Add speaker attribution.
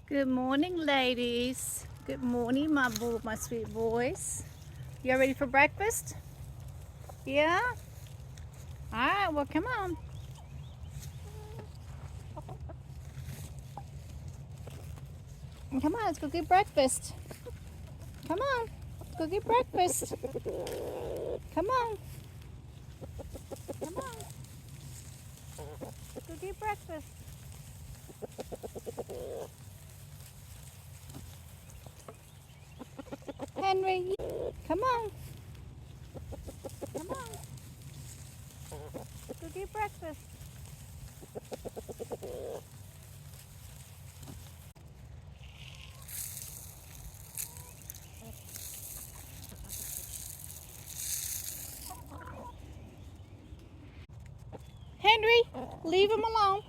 Speaker 1: Good morning, ladies. Good morning, my sweet boys. Y'all ready for breakfast? Yeah? All right, well, come on. Come on, let's go get breakfast. Come on, let's go get breakfast. Come on. Come on. Let's go get breakfast. Henry, come on. Come on. Let's go get breakfast. Henry, leave him alone.